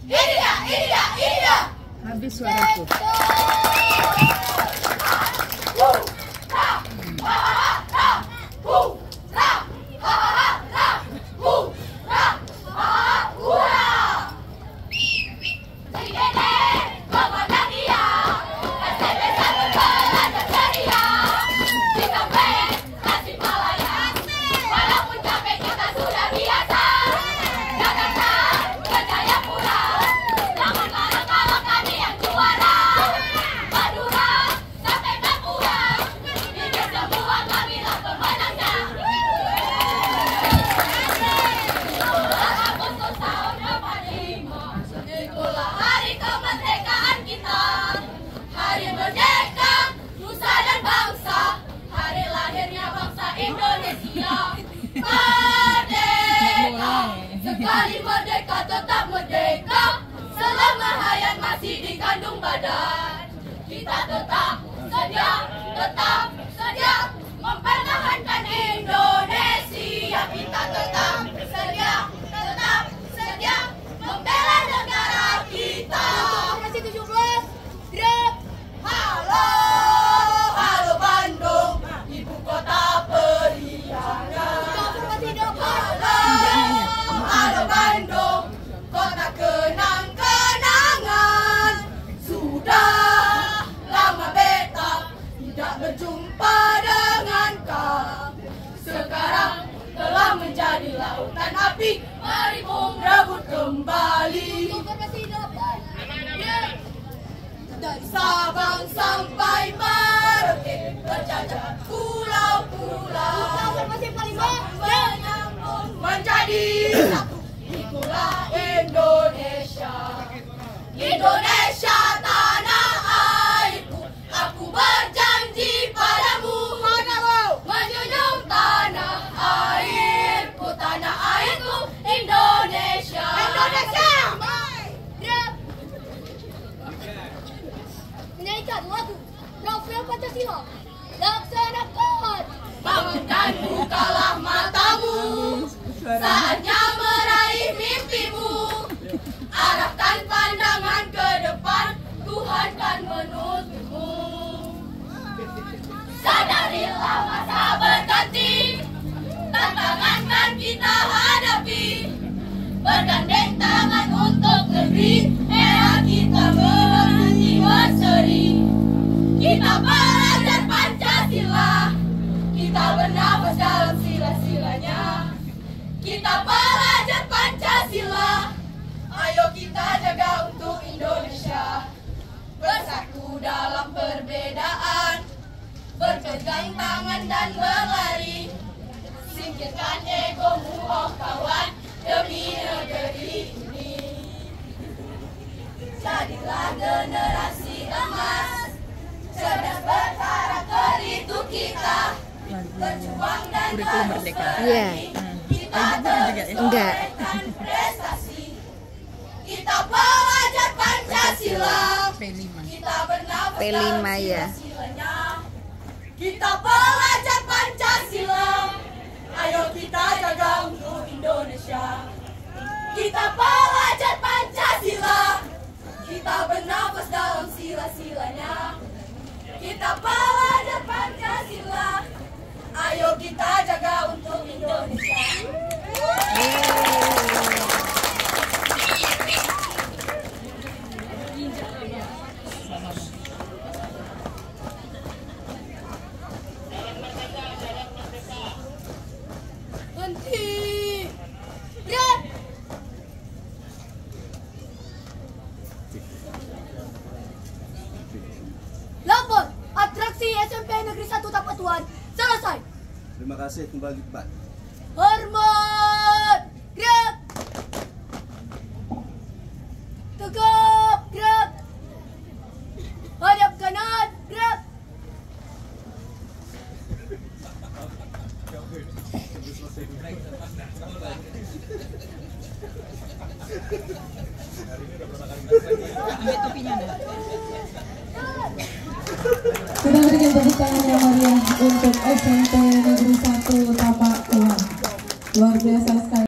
Ini dia. Habis suaraku. Sekali merdeka tetap merdeka, selama hayat masih dikandung badan. Kita tetap sedia mempertahankan Indonesia. Kita tetap sedia membela negara kita. Masih 17, gerak. Halo Bandung, ibu kota periangan. Halo Bandung, kota kenang-kenangan. Sudah lama beta tidak berjumpa dengan kau. Sekarang telah menjadi lautan api, mari rebut kembali. Dari Sabang sampai Merauke, berjajah pulau-pulau, menyambung menjadi satu. Itulah Indonesia, Indonesia tanah airku. Aku berjanji padamu, menjunjung tanah airku, Indonesia. Menyanyikan lagu Novel Pancasila. Laksanakan. Bangun dan bukalah matamu, saatnya meraih mimpimu. Arahkan pandangan ke depan, Tuhan kan menuntutmu. Sadarilah masa berganti, tantangan kan kita hadapi. Bergandeng tangan untuk negeri, era kita berseri. Kita belajar Pancasila, kita bernafas dalam sila-silanya. Kita belajar Pancasila, ayo kita jaga untuk Indonesia. Bersatu dalam perbedaan, berpegang tangan dan berlari. Singkirkan egomu oh kawan, demi negeri ini. Jadilah generasi emas, cerdas berkarakter itu kita. Berjuang dan berprestasi, kita teruskan prestasi. Kita belajar Pancasila, kita bernafas dalam sila-silanya. Kita belajar Pancasila, ayo kita jaga untuk Indonesia. Kita belajar Pancasila, kita bernafas dalam sila-silanya. Kita belajar Pancasila, ayo kita jaga untuk Indonesia. Henti. Gerak. Lapor, atraksi SMP Negeri 1 Tapatuan selesai. Terima kasih kembali Pak. Hormat. Gerak. Tegap. Gerak. Hadap kanan. Gerak. Kita berikan tepuk tangan yang meriah untuk SMP Negeri 1 Tapatuan. Luar biasa sekali.